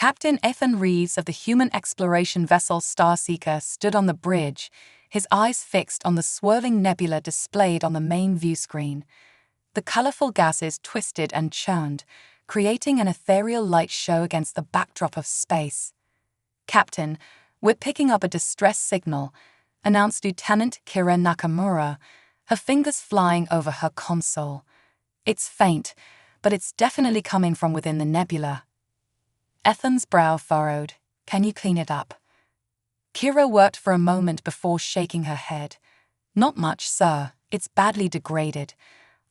Captain Ethan Reeves of the human exploration vessel Starseeker stood on the bridge, his eyes fixed on the swirling nebula displayed on the main view screen. The colorful gases twisted and churned, creating an ethereal light show against the backdrop of space. "Captain, we're picking up a distress signal," announced Lieutenant Kira Nakamura, her fingers flying over her console. "It's faint, but it's definitely coming from within the nebula." Ethan's brow furrowed. "Can you clean it up?" Kira worked for a moment before shaking her head. "Not much, sir. It's badly degraded.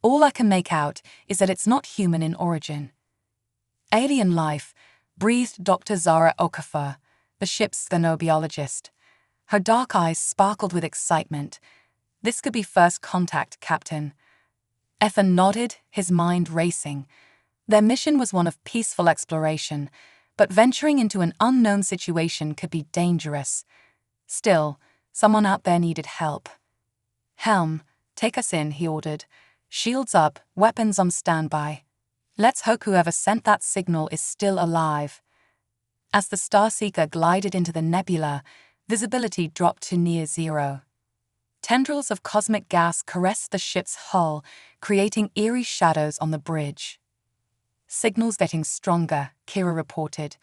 All I can make out is that it's not human in origin." "Alien life," breathed Dr. Zara Okafor, the ship's xenobiologist. Her dark eyes sparkled with excitement. "This could be first contact, Captain." Ethan nodded, his mind racing. Their mission was one of peaceful exploration, but venturing into an unknown situation could be dangerous. Still, someone out there needed help. "Helm, take us in," he ordered. "Shields up, weapons on standby. Let's hope whoever sent that signal is still alive." As the Starseeker glided into the nebula, visibility dropped to near zero. Tendrils of cosmic gas caressed the ship's hull, creating eerie shadows on the bridge. "Signal's getting stronger," Kira reported.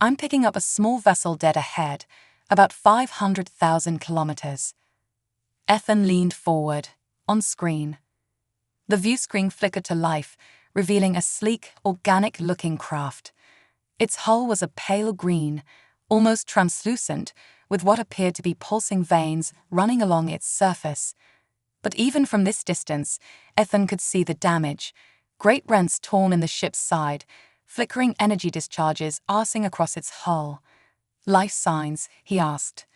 "I'm picking up a small vessel dead ahead, about 500,000 kilometers." Ethan leaned forward. On screen, the view screen flickered to life, revealing a sleek, organic-looking craft. Its hull was a pale green, almost translucent, with what appeared to be pulsing veins running along its surface. But even from this distance, Ethan could see the damage. Great rents torn in the ship's side, flickering energy discharges arsing across its hull. "Life signs?" he asked.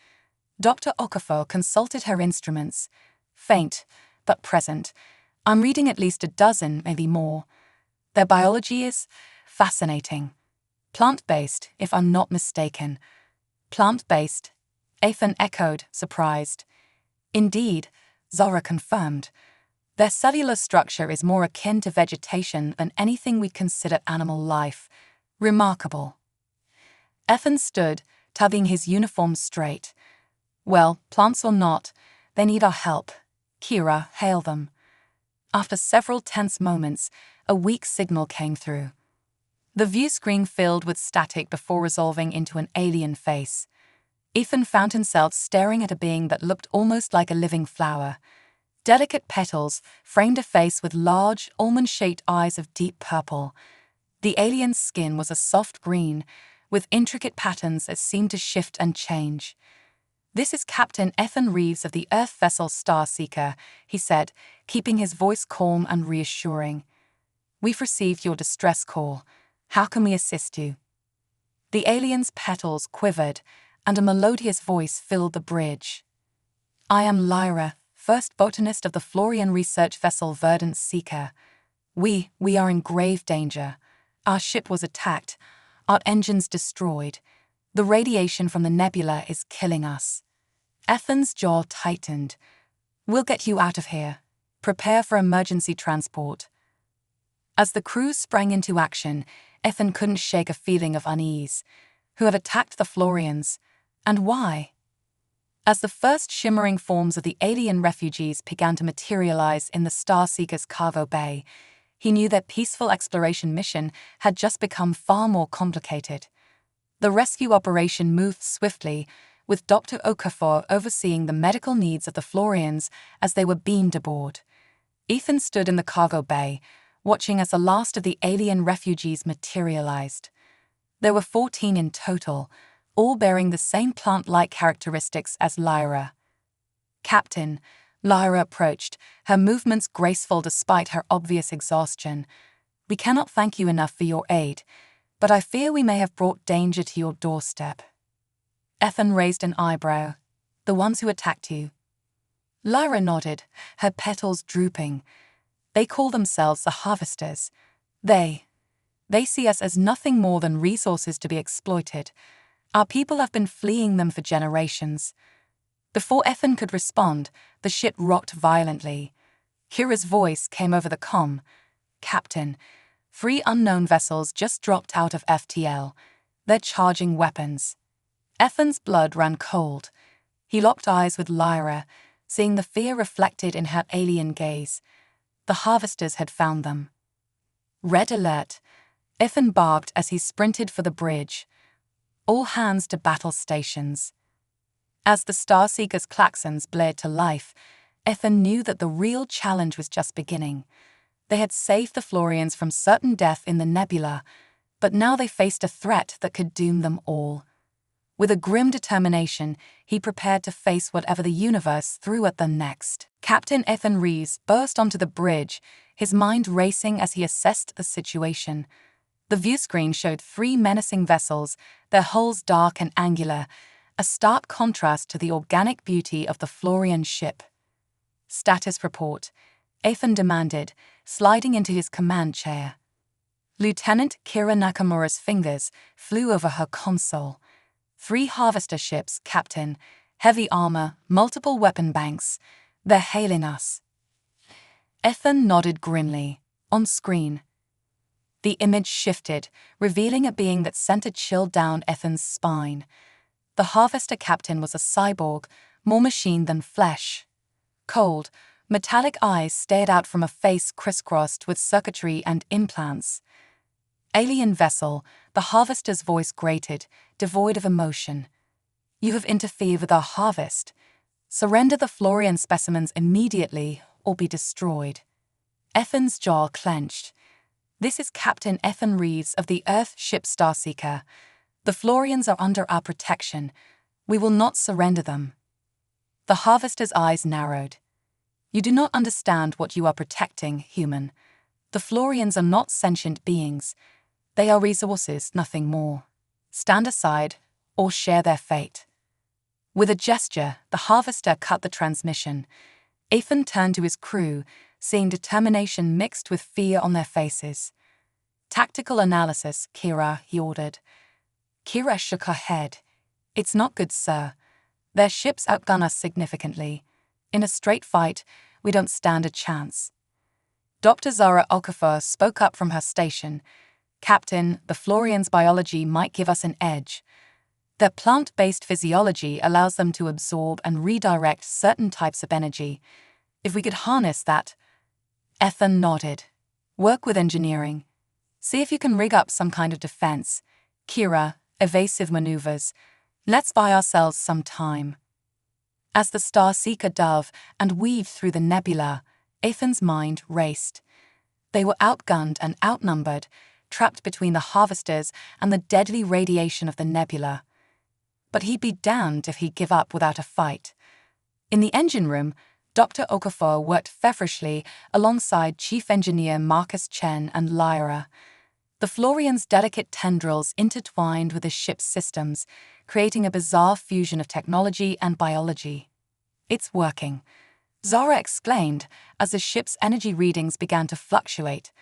Dr. Okafor consulted her instruments. "Faint, but present. I'm reading at least a dozen, maybe more. Their biology is fascinating. Plant-based, if I'm not mistaken." "Plant-based?" Ethan echoed, surprised. "Indeed," Zara confirmed. "Their cellular structure is more akin to vegetation than anything we'd consider animal life. Remarkable." Ethan stood, tugging his uniform straight. "Well, plants or not, they need our help. Kira, hail them." After several tense moments, a weak signal came through. The view screen filled with static before resolving into an alien face. Ethan found himself staring at a being that looked almost like a living flower. Delicate petals framed a face with large, almond-shaped eyes of deep purple. The alien's skin was a soft green, with intricate patterns that seemed to shift and change. "This is Captain Ethan Reeves of the Earth vessel Starseeker," he said, keeping his voice calm and reassuring. "We've received your distress call. How can we assist you?" The alien's petals quivered, and a melodious voice filled the bridge. "I am Lyra, first botanist of the Florian research vessel Verdant Seeker. We are in grave danger. Our ship was attacked, our engines destroyed. The radiation from the nebula is killing us." Ethan's jaw tightened. "We'll get you out of here. Prepare for emergency transport." As the crew sprang into action, Ethan couldn't shake a feeling of unease. Who had attacked the Florians? And why? As the first shimmering forms of the alien refugees began to materialize in the Starseeker's cargo bay, he knew their peaceful exploration mission had just become far more complicated. The rescue operation moved swiftly, with Dr. Okafor overseeing the medical needs of the Florians as they were beamed aboard. Ethan stood in the cargo bay, watching as the last of the alien refugees materialized. There were 14 in total, all bearing the same plant-like characteristics as Lyra. "Captain," Lyra approached, her movements graceful despite her obvious exhaustion. "We cannot thank you enough for your aid, but I fear we may have brought danger to your doorstep." Ethan raised an eyebrow. "The ones who attacked you?" Lyra nodded, her petals drooping. "They call themselves the Harvesters. They see us as nothing more than resources to be exploited. Our people have been fleeing them for generations." Before Ethan could respond, the ship rocked violently. Kira's voice came over the comm. "Captain, 3 unknown vessels just dropped out of FTL. They're charging weapons. Ethan's blood ran cold. He locked eyes with Lyra, seeing the fear reflected in her alien gaze. The harvesters had found them. Red alert. Ethan barked as he sprinted for the bridge. All hands to battle stations. As the Starseekers' klaxons blared to life, Ethan knew that the real challenge was just beginning. They had saved the Florians from certain death in the nebula, but now they faced a threat that could doom them all. With a grim determination, he prepared to face whatever the universe threw at them next. Captain Ethan Reeves burst onto the bridge, his mind racing as he assessed the situation. The viewscreen showed 3 menacing vessels, their hulls dark and angular, a stark contrast to the organic beauty of the Florian ship. Status report, Ethan demanded, sliding into his command chair. Lieutenant Kira Nakamura's fingers flew over her console. 3 harvester ships, Captain. Heavy armor, multiple weapon banks. They're hailing us. Ethan nodded grimly. On screen. The image shifted, revealing a being that sent a chill down Ethan's spine. The harvester captain was a cyborg, more machine than flesh. Cold, metallic eyes stared out from a face crisscrossed with circuitry and implants. Alien vessel, the harvester's voice grated, devoid of emotion. You have interfered with our harvest. Surrender the Florian specimens immediately or be destroyed. Ethan's jaw clenched. This is Captain Ethan Reeves of the Earth ship Starseeker. The Florians are under our protection. We will not surrender them. The harvester's eyes narrowed. You do not understand what you are protecting, human. The Florians are not sentient beings. They are resources, nothing more. Stand aside, or share their fate. With a gesture, the harvester cut the transmission. Ethan turned to his crew, seeing determination mixed with fear on their faces. Tactical analysis, Kira, he ordered. Kira shook her head. It's not good, sir. Their ships outgun us significantly. In a straight fight, we don't stand a chance. Dr. Zara Okafor spoke up from her station. Captain, the Florians' biology might give us an edge. Their plant-based physiology allows them to absorb and redirect certain types of energy. If we could harness that... Ethan nodded. Work with engineering. See if you can rig up some kind of defense. Kira, evasive maneuvers. Let's buy ourselves some time. As the Starseeker dove and weaved through the nebula, Ethan's mind raced. They were outgunned and outnumbered, trapped between the harvesters and the deadly radiation of the nebula. But he'd be damned if he'd give up without a fight. In the engine room, Dr. Okafor worked feverishly alongside Chief Engineer Marcus Chen and Lyra. The Florians' delicate tendrils intertwined with the ship's systems, creating a bizarre fusion of technology and biology. It's working, Zara exclaimed as the ship's energy readings began to fluctuate.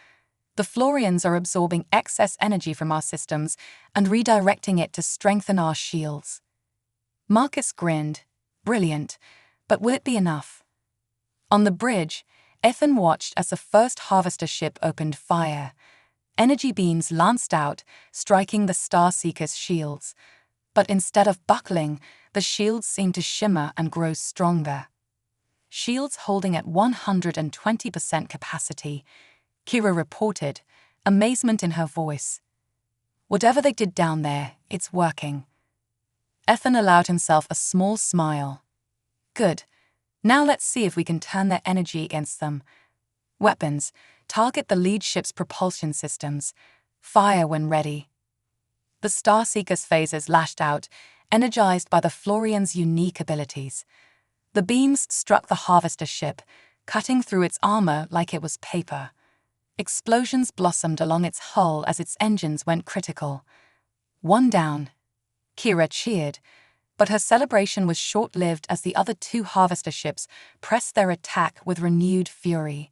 The Florians are absorbing excess energy from our systems and redirecting it to strengthen our shields. Marcus grinned. Brilliant, but will it be enough? On the bridge, Ethan watched as the first harvester ship opened fire. Energy beams lanced out, striking the Starseeker's shields. But instead of buckling, the shields seemed to shimmer and grow stronger. Shields holding at 120% capacity, Kira reported, amazement in her voice. Whatever they did down there, it's working. Ethan allowed himself a small smile. Good. Now let's see if we can turn their energy against them. Weapons, target the lead ship's propulsion systems. Fire when ready. The Starseeker's phasers lashed out, energized by the Florians' unique abilities. The beams struck the harvester ship, cutting through its armor like it was paper. Explosions blossomed along its hull as its engines went critical. One down. Kira cheered, but her celebration was short-lived as the other 2 harvester ships pressed their attack with renewed fury.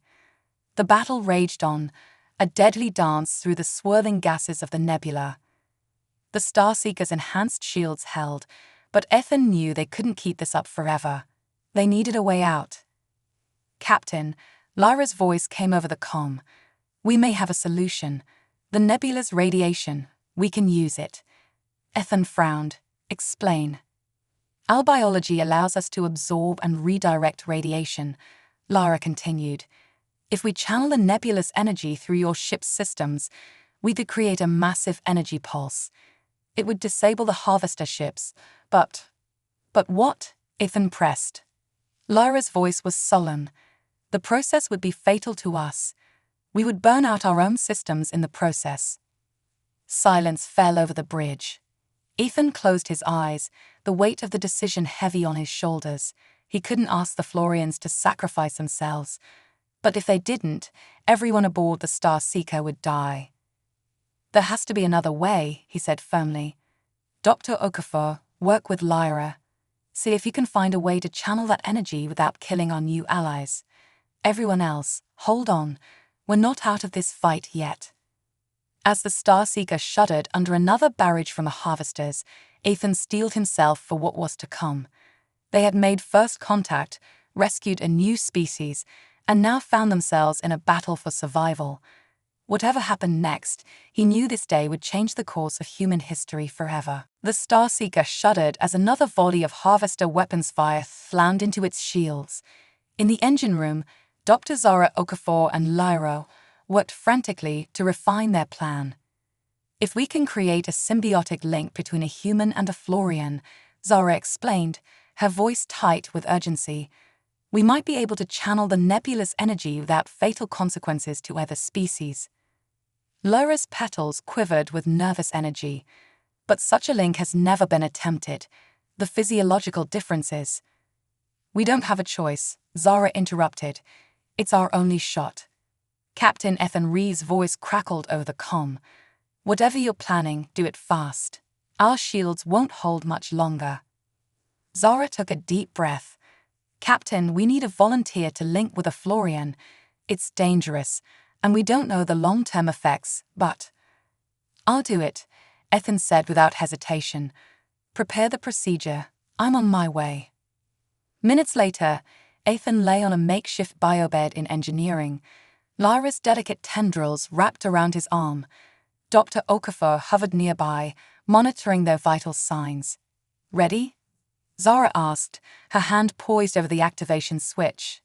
The battle raged on, a deadly dance through the swirling gases of the nebula. The Starseekers' enhanced shields held, but Ethan knew they couldn't keep this up forever. They needed a way out. Captain, Lyra's voice came over the comm. We may have a solution. The nebula's radiation, we can use it. Ethan frowned. Explain. Our biology allows us to absorb and redirect radiation, Lara continued. If we channel the nebulous energy through your ship's systems, we could create a massive energy pulse. It would disable the harvester ships, but what? Ethan pressed. Lara's voice was sullen. The process would be fatal to us. We would burn out our own systems in the process. Silence fell over the bridge. Ethan closed his eyes, the weight of the decision heavy on his shoulders. He couldn't ask the Florians to sacrifice themselves. But if they didn't, everyone aboard the Star Seeker would die. There has to be another way, he said firmly. Dr. Okafor, work with Lyra. See if you can find a way to channel that energy without killing our new allies. Everyone else, hold on. We're not out of this fight yet. As the Starseeker shuddered under another barrage from the harvesters, Ethan steeled himself for what was to come. They had made first contact, rescued a new species, and now found themselves in a battle for survival. Whatever happened next, he knew this day would change the course of human history forever. The Starseeker shuddered as another volley of harvester weapons fire slammed into its shields. In the engine room, Dr. Zara Okafor and Lyra worked frantically to refine their plan. If we can create a symbiotic link between a human and a Florian, Zara explained, her voice tight with urgency, we might be able to channel the nebulous energy without fatal consequences to either species. Lyra's petals quivered with nervous energy, but such a link has never been attempted. The physiological differences. We don't have a choice, Zara interrupted. It's our only shot. Captain Ethan Ree's voice crackled over the comm. Whatever you're planning, do it fast. Our shields won't hold much longer. Zara took a deep breath. Captain, we need a volunteer to link with a Florian. It's dangerous, and we don't know the long-term effects, but... I'll do it, Ethan said without hesitation. Prepare the procedure. I'm on my way. Minutes later, Ethan lay on a makeshift biobed in engineering. Lyra's delicate tendrils wrapped around his arm. Dr. Okafor hovered nearby, monitoring their vital signs. Ready? Zara asked, her hand poised over the activation switch.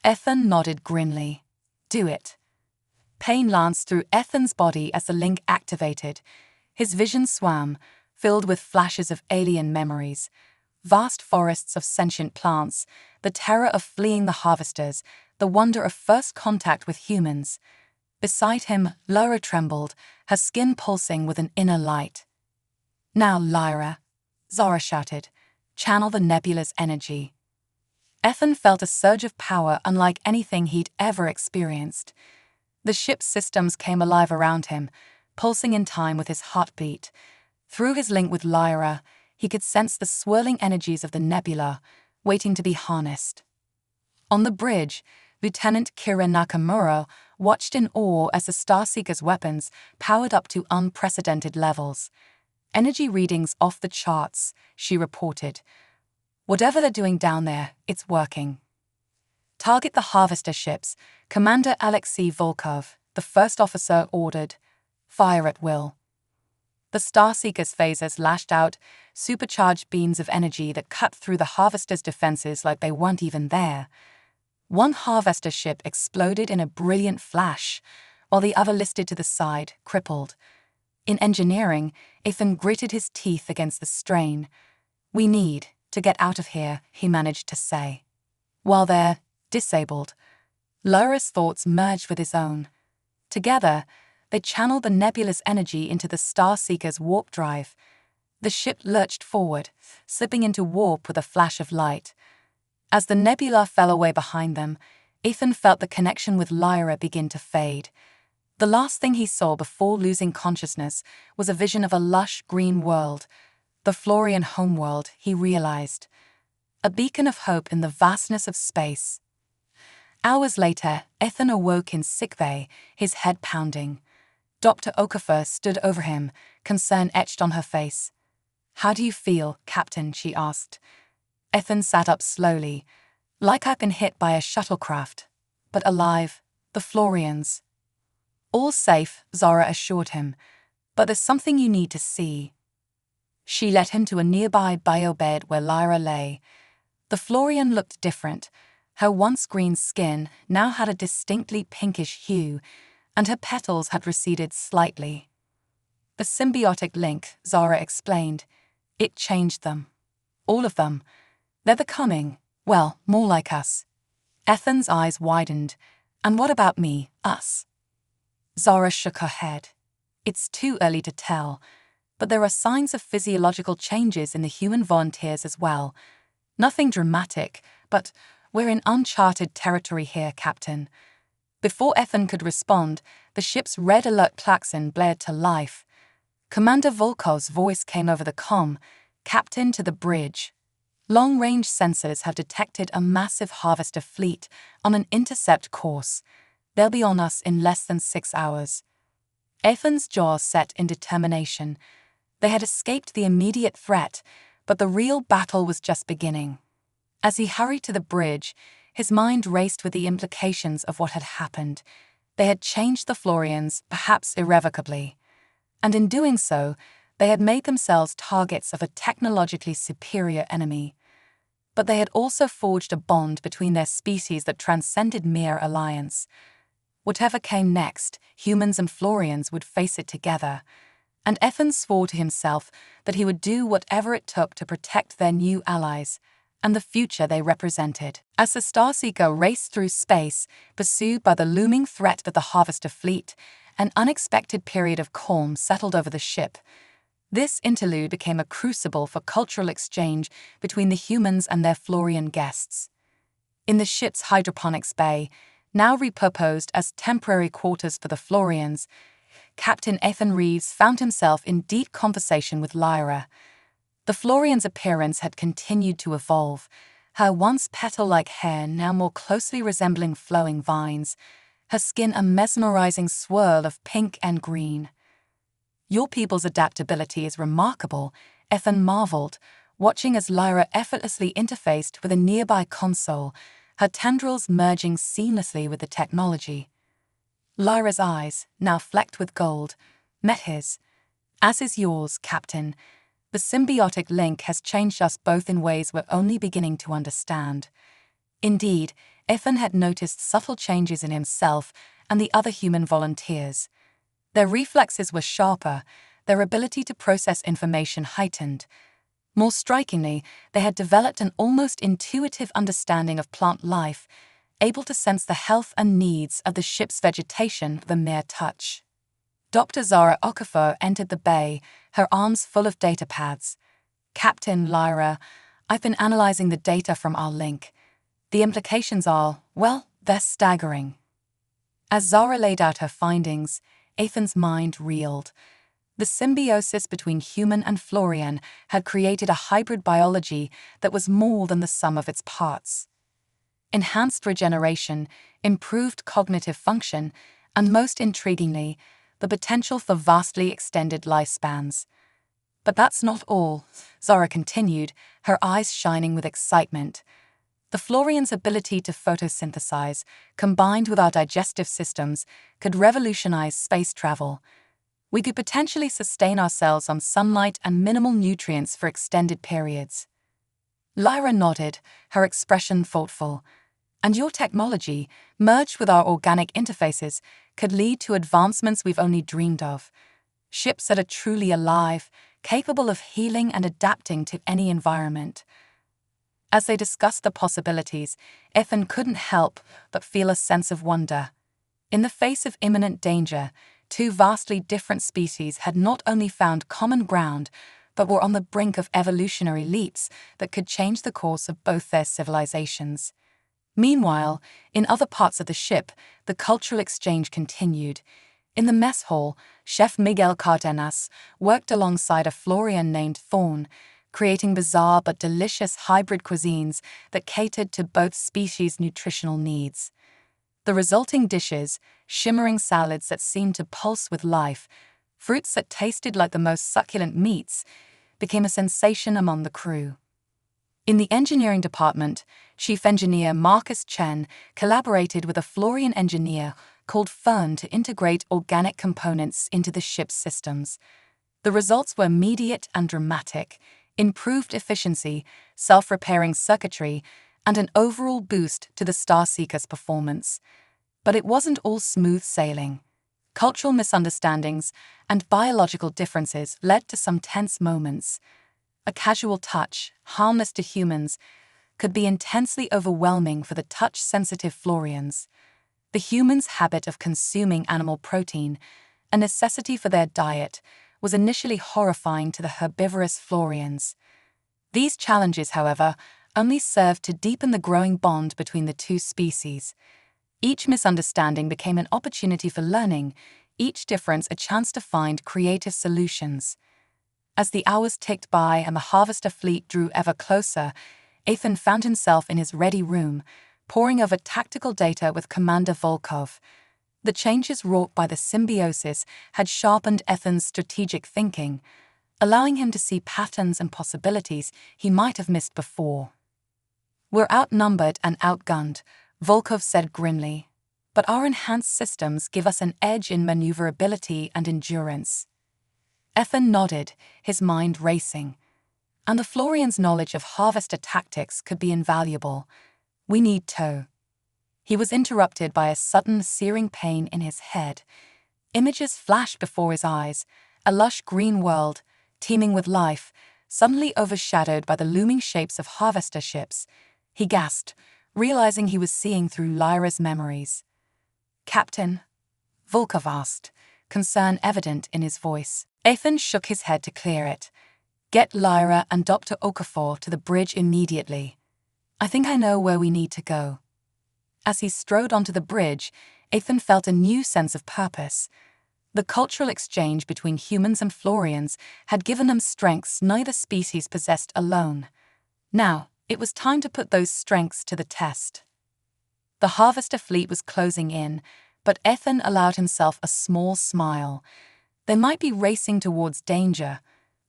Ethan nodded grimly. Do it. Pain lanced through Ethan's body as the link activated. His vision swam, filled with flashes of alien memories. Vast forests of sentient plants, the terror of fleeing the harvesters, the wonder of first contact with humans. Beside him, Lyra trembled, her skin pulsing with an inner light. Now, Lyra, Zara shouted, channel the nebulous energy. Ethan felt a surge of power unlike anything he'd ever experienced. The ship's systems came alive around him, pulsing in time with his heartbeat. Through his link with Lyra, he could sense the swirling energies of the nebula, waiting to be harnessed. On the bridge, Lieutenant Kira Nakamura watched in awe as the Starseeker's weapons powered up to unprecedented levels. Energy readings off the charts, she reported. Whatever they're doing down there, it's working. Target the harvester ships, Commander Alexei Volkov, the first officer, ordered. Fire at will. The Starseeker's phasers lashed out, supercharged beams of energy that cut through the harvester's defenses like they weren't even there. One harvester ship exploded in a brilliant flash, while the other listed to the side, crippled. In engineering, Ethan gritted his teeth against the strain. We need to get out of here, he managed to say. While they're disabled, Lyra's thoughts merged with his own. Together, they channeled the nebulous energy into the Starseeker's warp drive. The ship lurched forward, slipping into warp with a flash of light. As the nebula fell away behind them, Ethan felt the connection with Lyra begin to fade. The last thing he saw before losing consciousness was a vision of a lush green world, the Florian homeworld, he realized. A beacon of hope in the vastness of space. Hours later, Ethan awoke in sickbay, his head pounding. Dr. Okafor stood over him, concern etched on her face. How do you feel, Captain? She asked. Ethan sat up slowly. Like I've been hit by a shuttlecraft. But alive, the Florians. All safe, Zara assured him. But there's something you need to see. She led him to a nearby biobed where Lyra lay. The Florian looked different. Her once green skin now had a distinctly pinkish hue, and her petals had receded slightly. The symbiotic link, Zara explained. It changed them. All of them. They're becoming, well, more like us. Ethan's eyes widened. And what about me, us? Zara shook her head. It's too early to tell, but there are signs of physiological changes in the human volunteers as well. Nothing dramatic, but we're in uncharted territory here, Captain. Before Ethan could respond, the ship's red alert klaxon blared to life. Commander Volkov's voice came over the comm. Captain, to the bridge. Long-range sensors have detected a massive harvester fleet on an intercept course. They'll be on us in less than 6 hours. Ethan's jaw set in determination. They had escaped the immediate threat, but the real battle was just beginning. As he hurried to the bridge, his mind raced with the implications of what had happened. They had changed the Florians, perhaps irrevocably. And in doing so, they had made themselves targets of a technologically superior enemy. But they had also forged a bond between their species that transcended mere alliance. Whatever came next, humans and Florians would face it together, and Ethan swore to himself that he would do whatever it took to protect their new allies and the future they represented. As the Starseeker raced through space, pursued by the looming threat of the Harvester fleet, an unexpected period of calm settled over the ship. This interlude became a crucible for cultural exchange between the humans and their Florian guests. In the ship's hydroponics bay, now repurposed as temporary quarters for the Florians, Captain Ethan Reeves found himself in deep conversation with Lyra. The Florian's appearance had continued to evolve, her once petal-like hair now more closely resembling flowing vines, her skin a mesmerizing swirl of pink and green. Your people's adaptability is remarkable, Ethan marveled, watching as Lyra effortlessly interfaced with a nearby console, her tendrils merging seamlessly with the technology. Lyra's eyes, now flecked with gold, met his. As is yours, Captain. The symbiotic link has changed us both in ways we're only beginning to understand. Indeed, Ethan had noticed subtle changes in himself and the other human volunteers. Their reflexes were sharper, their ability to process information heightened. More strikingly, they had developed an almost intuitive understanding of plant life, able to sense the health and needs of the ship's vegetation with a mere touch. Dr. Zara Okafor entered the bay, her arms full of data pads. Captain Lyra, I've been analyzing the data from our link. The implications are, well, they're staggering. As Zara laid out her findings, Ethan's mind reeled. The symbiosis between human and Florian had created a hybrid biology that was more than the sum of its parts. Enhanced regeneration, improved cognitive function, and most intriguingly, the potential for vastly extended lifespans. But that's not all, Zara continued, her eyes shining with excitement. The Florian's ability to photosynthesize, combined with our digestive systems, could revolutionize space travel. We could potentially sustain ourselves on sunlight and minimal nutrients for extended periods. Lyra nodded, her expression thoughtful. And your technology, merged with our organic interfaces, could lead to advancements we've only dreamed of. Ships that are truly alive, capable of healing and adapting to any environment. As they discussed the possibilities, Ethan couldn't help but feel a sense of wonder. In the face of imminent danger, two vastly different species had not only found common ground, but were on the brink of evolutionary leaps that could change the course of both their civilizations. Meanwhile, in other parts of the ship, the cultural exchange continued. In the mess hall, Chef Miguel Cardenas worked alongside a Florian named Thorn, creating bizarre but delicious hybrid cuisines that catered to both species' nutritional needs. The resulting dishes, shimmering salads that seemed to pulse with life, fruits that tasted like the most succulent meats, became a sensation among the crew. In the engineering department, Chief Engineer Marcus Chen collaborated with a Florian engineer called Fern to integrate organic components into the ship's systems. The results were immediate and dramatic: improved efficiency, self-repairing circuitry, and an overall boost to the Starseeker's performance. But it wasn't all smooth sailing. Cultural misunderstandings and biological differences led to some tense moments. A casual touch, harmless to humans, could be intensely overwhelming for the touch-sensitive Florians. The humans' habit of consuming animal protein, a necessity for their diet, was initially horrifying to the herbivorous Florians. These challenges, however, only served to deepen the growing bond between the two species. Each misunderstanding became an opportunity for learning, each difference a chance to find creative solutions. As the hours ticked by and the harvester fleet drew ever closer, Ethan found himself in his ready room, poring over tactical data with Commander Volkov. The changes wrought by the symbiosis had sharpened Ethan's strategic thinking, allowing him to see patterns and possibilities he might have missed before. "We're outnumbered and outgunned," Volkov said grimly, "but our enhanced systems give us an edge in maneuverability and endurance." Ethan nodded, his mind racing. "And the Florians' knowledge of harvester tactics could be invaluable. We need tow." He was interrupted by a sudden searing pain in his head. Images flashed before his eyes, a lush green world, teeming with life, suddenly overshadowed by the looming shapes of harvester ships. He gasped, realizing he was seeing through Lyra's memories. "Captain?" Volkov asked, concern evident in his voice. Ethan shook his head to clear it. "Get Lyra and Dr. Okafor to the bridge immediately. I think I know where we need to go." As he strode onto the bridge, Ethan felt a new sense of purpose. The cultural exchange between humans and Florians had given them strengths neither species possessed alone. Now, it was time to put those strengths to the test. The harvester fleet was closing in, but Ethan allowed himself a small smile. They might be racing towards danger,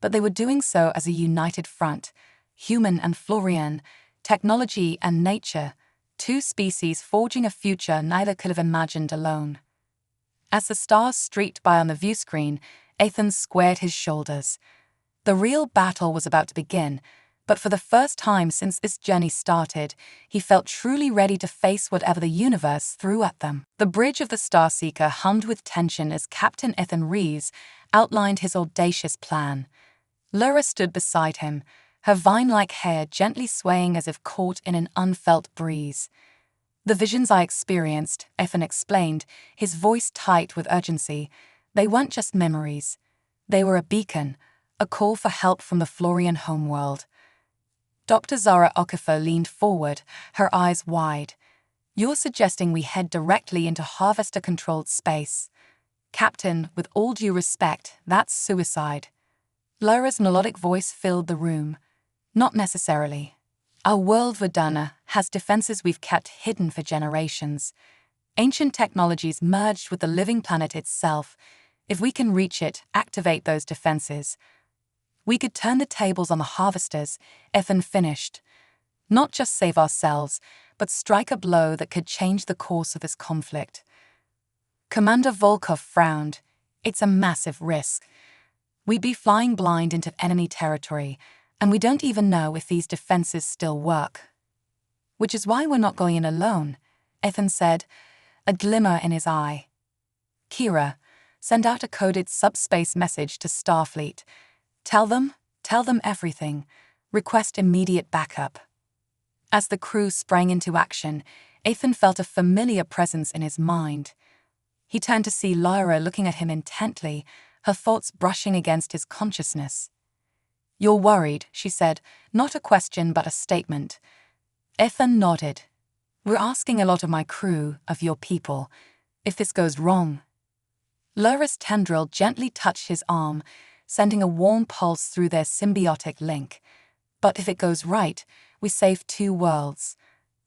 but they were doing so as a united front, human and Florian, technology and nature, two species forging a future neither could have imagined alone. As the stars streaked by on the viewscreen, Ethan squared his shoulders. The real battle was about to begin, but for the first time since this journey started, he felt truly ready to face whatever the universe threw at them. The bridge of the Starseeker hummed with tension as Captain Ethan Reeves outlined his audacious plan. Lyra stood beside him, her vine-like hair gently swaying as if caught in an unfelt breeze. "The visions I experienced," Ethan explained, his voice tight with urgency, "they weren't just memories. They were a beacon, a call for help from the Florian homeworld." Dr. Zara Okafor leaned forward, her eyes wide. "You're suggesting we head directly into harvester-controlled space. Captain, with all due respect, that's suicide." Lyra's melodic voice filled the room. "Not necessarily. Our world, Verdana, has defenses we've kept hidden for generations. Ancient technologies merged with the living planet itself. If we can reach it, activate those defenses. We could turn the tables on the harvesters," Ethan finished. "Not just save ourselves, but strike a blow that could change the course of this conflict." Commander Volkov frowned. "It's a massive risk. We'd be flying blind into enemy territory, and we don't even know if these defenses still work." "Which is why we're not going in alone," Ethan said, a glimmer in his eye. "Kira, send out a coded subspace message to Starfleet. Tell them everything. Request immediate backup." As the crew sprang into action, Ethan felt a familiar presence in his mind. He turned to see Lyra looking at him intently, her thoughts brushing against his consciousness. "You're worried," she said, not a question but a statement. Ethan nodded. "We're asking a lot of my crew, of your people. If this goes wrong..." Lyra's tendril gently touched his arm, sending a warm pulse through their symbiotic link. "But if it goes right, we save two worlds.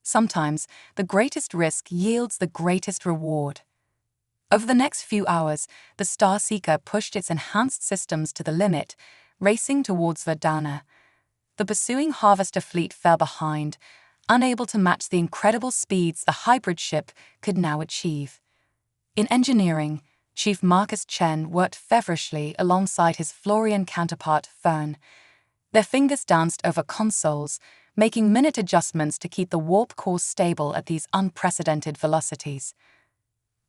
Sometimes, the greatest risk yields the greatest reward." Over the next few hours, the Starseeker pushed its enhanced systems to the limit, racing towards Verdana. The pursuing harvester fleet fell behind, unable to match the incredible speeds the hybrid ship could now achieve. In engineering, Chief Marcus Chen worked feverishly alongside his Florian counterpart Fern. Their fingers danced over consoles, making minute adjustments to keep the warp course stable at these unprecedented velocities.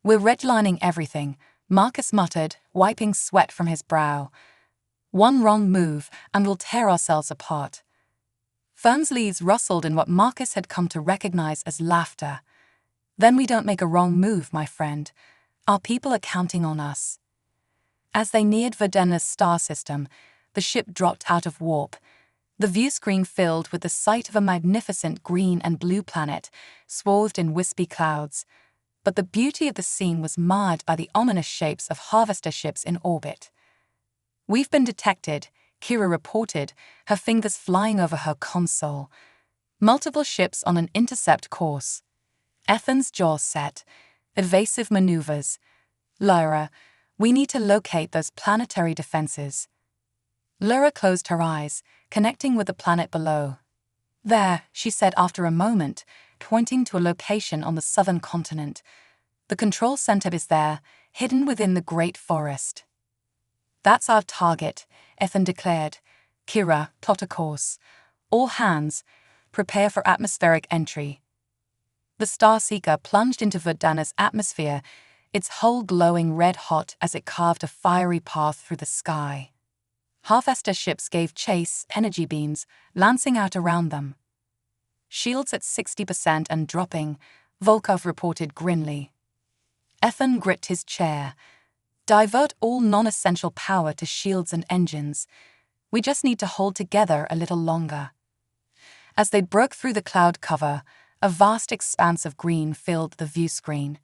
"We're redlining everything," Marcus muttered, wiping sweat from his brow. "One wrong move, and we'll tear ourselves apart." Fern's leaves rustled in what Marcus had come to recognize as laughter. "Then we don't make a wrong move, my friend. Our people are counting on us." As they neared Verdenna's star system, the ship dropped out of warp. The view screen filled with the sight of a magnificent green and blue planet, swathed in wispy clouds. But the beauty of the scene was marred by the ominous shapes of harvester ships in orbit. "We've been detected," Kira reported, her fingers flying over her console. "Multiple ships on an intercept course." Ethan's jaw set. "Evasive maneuvers. Lyra, we need to locate those planetary defenses." Lyra closed her eyes, connecting with the planet below. "There," she said after a moment, pointing to a location on the southern continent. "The control center is there, hidden within the Great Forest." "That's our target," Ethan declared. "Kira, plot a course. All hands, prepare for atmospheric entry." The Starseeker plunged into Verdanna's atmosphere, its hull glowing red-hot as it carved a fiery path through the sky. Harvester ships gave chase, energy beams lancing out around them. "Shields at 60% and dropping," Volkov reported grimly. Ethan gripped his chair. "Divert all non-essential power to shields and engines. We just need to hold together a little longer." As they broke through the cloud cover, a vast expanse of green filled the view screen.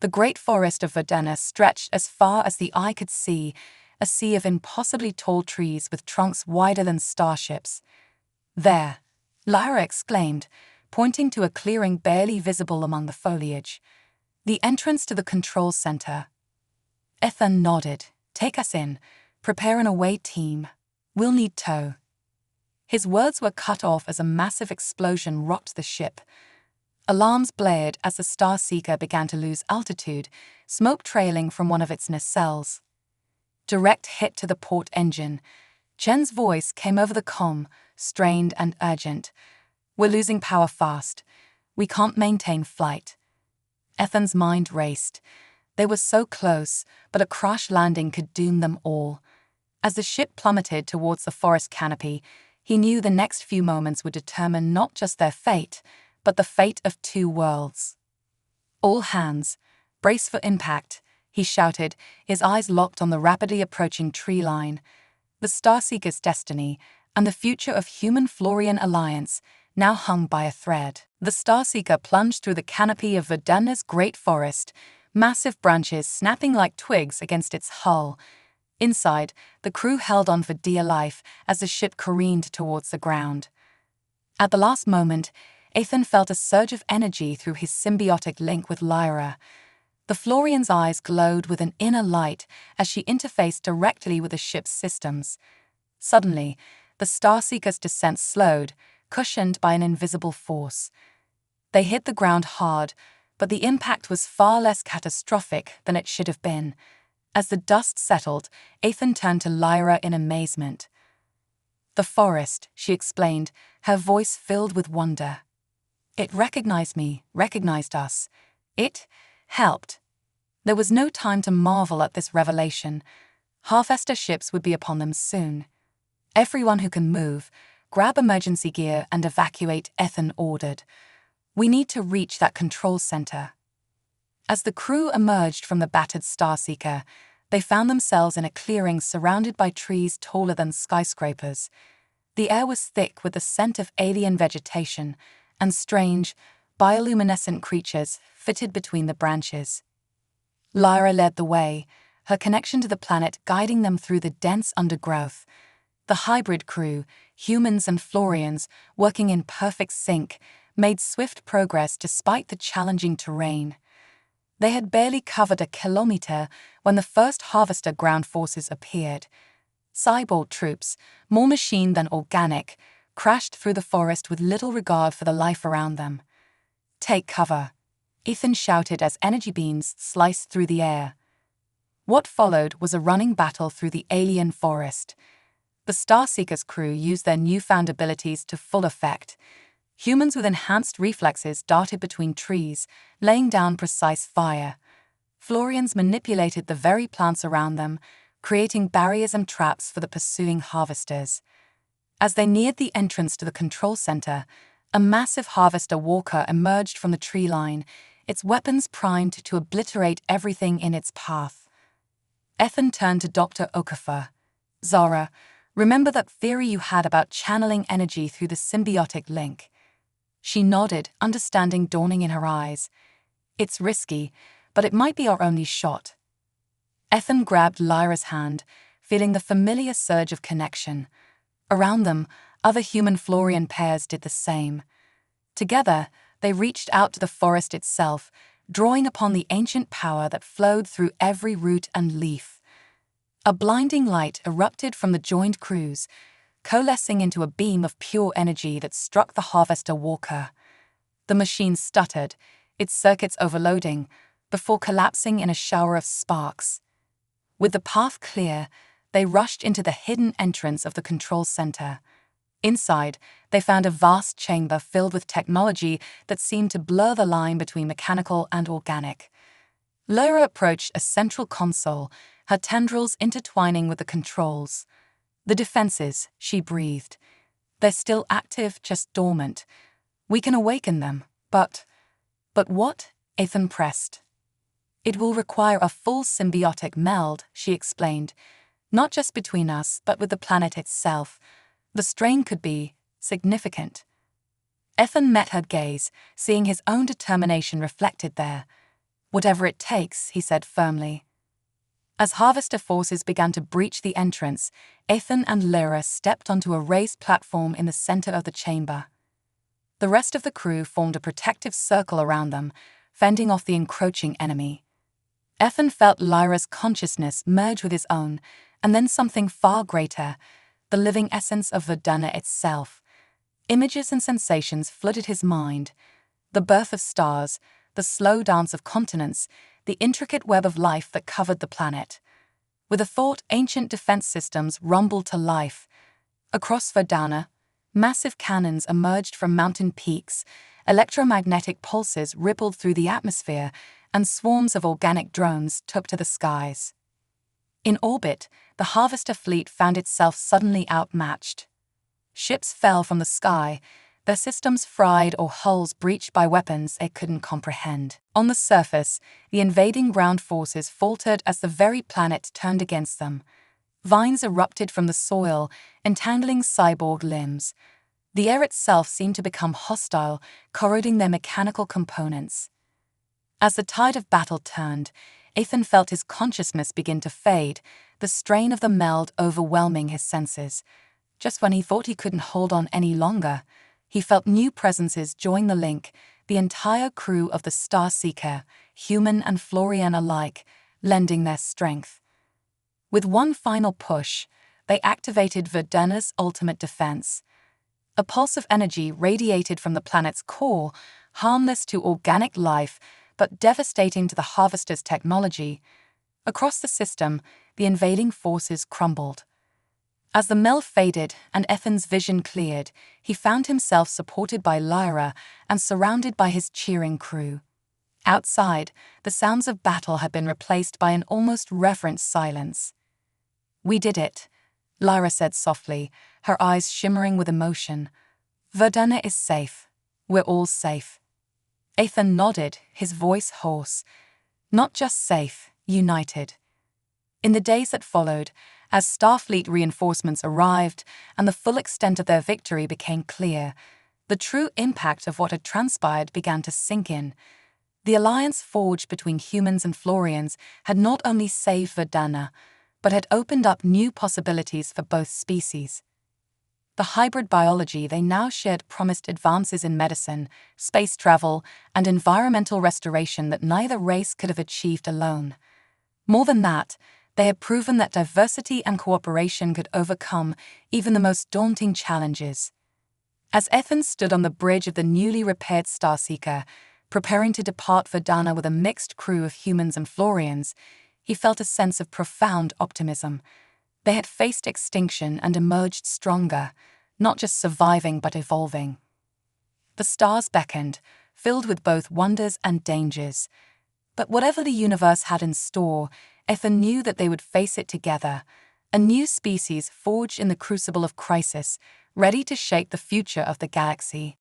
The great forest of Verdenna stretched as far as the eye could see, a sea of impossibly tall trees with trunks wider than starships. "There," Lyra exclaimed, pointing to a clearing barely visible among the foliage. "The entrance to the control center." Ethan nodded. "Take us in. Prepare an away team. We'll need tow." His words were cut off as a massive explosion rocked the ship. Alarms blared as the Starseeker began to lose altitude, smoke trailing from one of its nacelles. Direct hit to the port engine. Chen's voice came over the comm, strained and urgent. "We're losing power fast. We can't maintain flight." Ethan's mind raced. They were so close, but a crash landing could doom them all. As the ship plummeted towards the forest canopy, he knew the next few moments would determine not just their fate, but the fate of two worlds. "All hands, brace for impact," he shouted, his eyes locked on the rapidly approaching tree line. The Starseeker's destiny, and the future of human-Florian alliance, now hung by a thread. The Starseeker plunged through the canopy of Verdanna's great forest, massive branches snapping like twigs against its hull. Inside, the crew held on for dear life as the ship careened towards the ground. At the last moment, Ethan felt a surge of energy through his symbiotic link with Lyra. The Florian's eyes glowed with an inner light as she interfaced directly with the ship's systems. Suddenly, the Starseeker's descent slowed, cushioned by an invisible force. They hit the ground hard, but the impact was far less catastrophic than it should have been. As the dust settled, Ethan turned to Lyra in amazement. "The forest," she explained, her voice filled with wonder. "It recognized me, recognized us. It helped." There was no time to marvel at this revelation. Harvester ships would be upon them soon. "Everyone who can move, grab emergency gear and evacuate," Ethan ordered. "We need to reach that control center." As the crew emerged from the battered Starseeker, they found themselves in a clearing surrounded by trees taller than skyscrapers. The air was thick with the scent of alien vegetation, and strange, bioluminescent creatures fitted between the branches. Lyra led the way, her connection to the planet guiding them through the dense undergrowth. The hybrid crew, humans and Florians, working in perfect sync, made swift progress despite the challenging terrain. They had barely covered a kilometer when the first harvester ground forces appeared. Cyborg troops, more machine than organic, crashed through the forest with little regard for the life around them. "Take cover," Ethan shouted as energy beams sliced through the air. What followed was a running battle through the alien forest. The Starseeker's crew used their newfound abilities to full effect. Humans with enhanced reflexes darted between trees, laying down precise fire. Florians manipulated the very plants around them, creating barriers and traps for the pursuing harvesters. As they neared the entrance to the control center, a massive harvester walker emerged from the tree line, its weapons primed to obliterate everything in its path. Ethan turned to Dr. Okafor. "Zara, remember that theory you had about channeling energy through the symbiotic link?" She nodded, understanding dawning in her eyes. "It's risky, but it might be our only shot." Ethan grabbed Lyra's hand, feeling the familiar surge of connection. Around them, other human Florian pairs did the same. Together, they reached out to the forest itself, drawing upon the ancient power that flowed through every root and leaf. A blinding light erupted from the joined crews, coalescing into a beam of pure energy that struck the harvester walker. The machine stuttered, its circuits overloading, before collapsing in a shower of sparks. With the path clear, they rushed into the hidden entrance of the control center. Inside, they found a vast chamber filled with technology that seemed to blur the line between mechanical and organic. Lyra approached a central console, her tendrils intertwining with the controls. "The defenses," she breathed. "They're still active, just dormant. We can awaken them, but..." "But what?" Ethan pressed. "It will require a full symbiotic meld," she explained. "Not just between us, but with the planet itself. The strain could be significant." Ethan met her gaze, seeing his own determination reflected there. "Whatever it takes," he said firmly. As harvester forces began to breach the entrance, Ethan and Lyra stepped onto a raised platform in the center of the chamber. The rest of the crew formed a protective circle around them, fending off the encroaching enemy. Ethan felt Lyra's consciousness merge with his own, and then something far greater, the living essence of Verdana itself. Images and sensations flooded his mind. The birth of stars, the slow dance of continents, the intricate web of life that covered the planet. With a thought, ancient defense systems rumbled to life. Across Verdana, massive cannons emerged from mountain peaks, electromagnetic pulses rippled through the atmosphere, and swarms of organic drones took to the skies. In orbit, the harvester fleet found itself suddenly outmatched. Ships fell from the sky, their systems fried or hulls breached by weapons they couldn't comprehend. On the surface, the invading ground forces faltered as the very planet turned against them. Vines erupted from the soil, entangling cyborg limbs. The air itself seemed to become hostile, corroding their mechanical components. As the tide of battle turned, Ethan felt his consciousness begin to fade, the strain of the meld overwhelming his senses. Just when he thought he couldn't hold on any longer, he felt new presences join the link, the entire crew of the Starseeker, human and Florian alike, lending their strength. With one final push, they activated Verdana's ultimate defense. A pulse of energy radiated from the planet's core, harmless to organic life, but devastating to the harvester's technology. Across the system, the invading forces crumbled. As the meld faded and Ethan's vision cleared, he found himself supported by Lyra and surrounded by his cheering crew. Outside, the sounds of battle had been replaced by an almost reverent silence. "We did it," Lyra said softly, her eyes shimmering with emotion. "Verdana is safe. We're all safe." Ethan nodded, his voice hoarse. Not just safe, united. In the days that followed, as Starfleet reinforcements arrived and the full extent of their victory became clear, the true impact of what had transpired began to sink in. The alliance forged between humans and Florians had not only saved Verdana, but had opened up new possibilities for both species. The hybrid biology they now shared promised advances in medicine, space travel, and environmental restoration that neither race could have achieved alone. More than that, they had proven that diversity and cooperation could overcome even the most daunting challenges. As Ethan stood on the bridge of the newly repaired Starseeker, preparing to depart Verdana with a mixed crew of humans and Florians, He felt a sense of profound optimism. They had faced extinction and emerged stronger, not just surviving but evolving. The stars beckoned, filled with both wonders and dangers. But whatever the universe had in store, Ethan knew that they would face it together, a new species forged in the crucible of crisis, ready to shape the future of the galaxy.